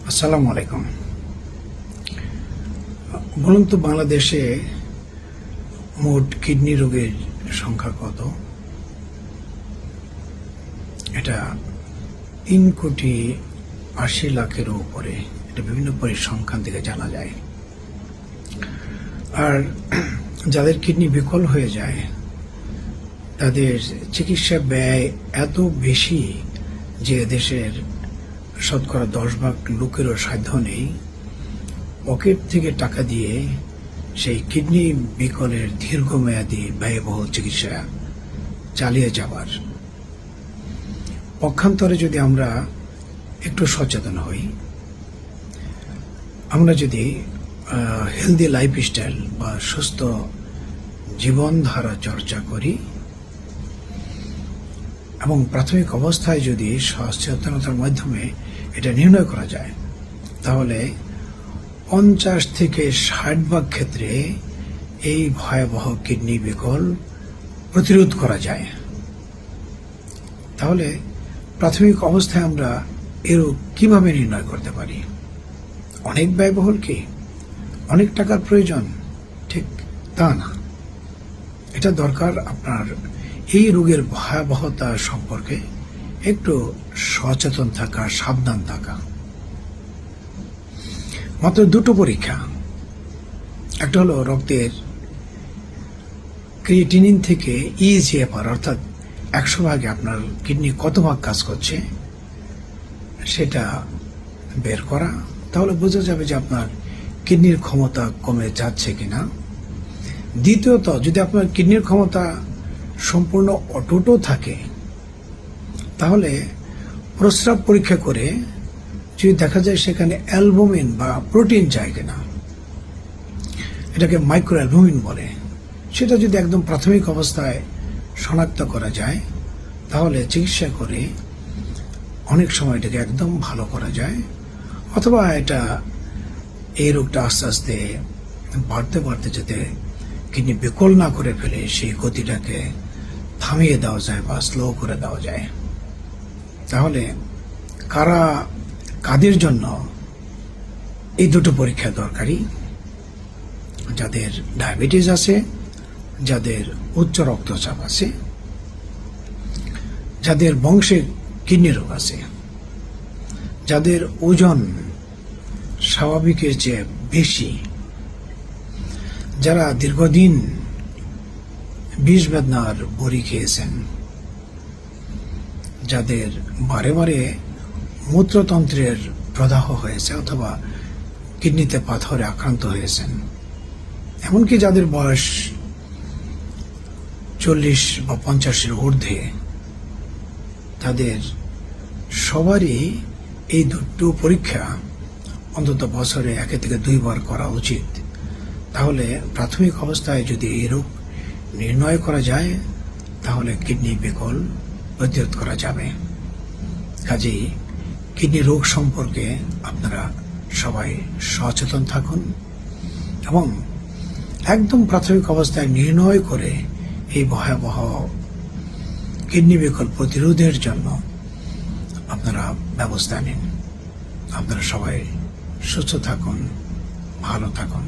আসসালামু আলাইকুম। বলুন তো বাংলাদেশে মোট কিডনি রোগের সংখ্যা কত? এটা 3,80,00,000-এরও উপরে। এটা বিভিন্ন পরিসংখ্যান থেকে জানা যায়। আর যাদের কিডনি বিকল হয়ে যায় তাদের চিকিৎসা ব্যয় এত বেশি যে দেশের শতকরা 10 ভাগ লোকেরও সাধ্য নেই পকেট থেকে টাকা দিয়ে সেই কিডনি বিকলের দীর্ঘমেয়াদী ব্যয়বহুল চিকিৎসা চালিয়ে যাবার। পক্ষান্তরে যদি আমরা একটু সচেতন হই, আমরা যদি হেলদি লাইফস্টাইল বা সুস্থ জীবনধারা চর্চা করি এবং প্রাথমিক অবস্থায় যদি সচেতনতার মাধ্যমে এটা নির্ণয় করা যায়, তাহলে 50 থেকে 60 ভাগ ক্ষেত্রে এই ভয়াবহ কিডনি বিকল প্রতিরোধ করা যায়। তাহলে প্রাথমিক অবস্থায় আমরা এর কিভাবে নির্ণয় করতে পারি? অনেক ব্যয়বহুল কি? অনেক টাকার প্রয়োজন? ঠিক তা না। এটা দরকার আপনার এই রোগের ভয়াবহতা সম্পর্কে একটু সচেতন থাকা, সাবধান থাকা। মাত্র 2টো পরীক্ষা। একটা হলো রক্তের ক্রিয়েটিনিন থেকে ইজিএফআর, অর্থাৎ 100 ভাগে আপনার কিডনি কত ভাগ কাজ করছে সেটা বের করা। তাহলে বোঝা যাবে যে আপনার কিডনির ক্ষমতা কমে যাচ্ছে কিনা। দ্বিতীয়ত, যদি আপনার কিডনির ক্ষমতা সম্পূর্ণ অটুটও থাকে তাহলে প্রস্রাব পরীক্ষা করে যদি দেখা যায় সেখানে অ্যালবুমিন বা প্রোটিন যায় কিনা, এটাকে মাইক্রো অ্যালবুমিন বলে, সেটা যদি একদম প্রাথমিক অবস্থায় শনাক্ত করা যায় তাহলে চিকিৎসা করে অনেক সময় এটাকে একদম ভালো করা যায়। অথবা এই রোগটা আস্তে আস্তে বাড়তে বাড়তে যাতে কিডনি বিকল না করে ফেলে সেই গতিটাকে থামিয়ে দেওয়া যায় বা স্লো করে দেওয়া যায়। তাহলে কাদের জন্য এই 2টো পরীক্ষা দরকারি? যাদের ডায়াবেটিস আছে, যাদের উচ্চ রক্তচাপ আছে, যাদের বংশে কিডনি রোগ আছে, যাদের ওজন স্বাভাবিকের চেয়ে বেশি, যারা দীর্ঘদিন বিষ বেদনার বড়ি খেয়েছেন, যাদের বারে বারে মূত্রতন্ত্রের প্রদাহ হয়েছে অথবা কিডনিতে পাথরে আক্রান্ত হয়েছেন, এমনকি যাদের বয়স 40 বা 50-এর ঊর্ধ্বে, তাদের সবারই এই 2টো পরীক্ষা অন্তত বছরে 1 থেকে 2 বার করা উচিত। তাহলে প্রাথমিক অবস্থায় যদি এই রোগ নির্ণয় করা যায় তাহলে কিডনি বিকল প্রতিরোধ করা যাবে। কাজেই কিডনি রোগ সম্পর্কে আপনারা সবাই সচেতন থাকুন এবং একদম প্রাথমিক অবস্থায় নির্ণয় করে এই ভয়াবহ কিডনি বিকল প্রতিরোধের জন্য আপনারা ব্যবস্থা নিন। আপনারা সবাই সুস্থ থাকুন, ভালো থাকুন।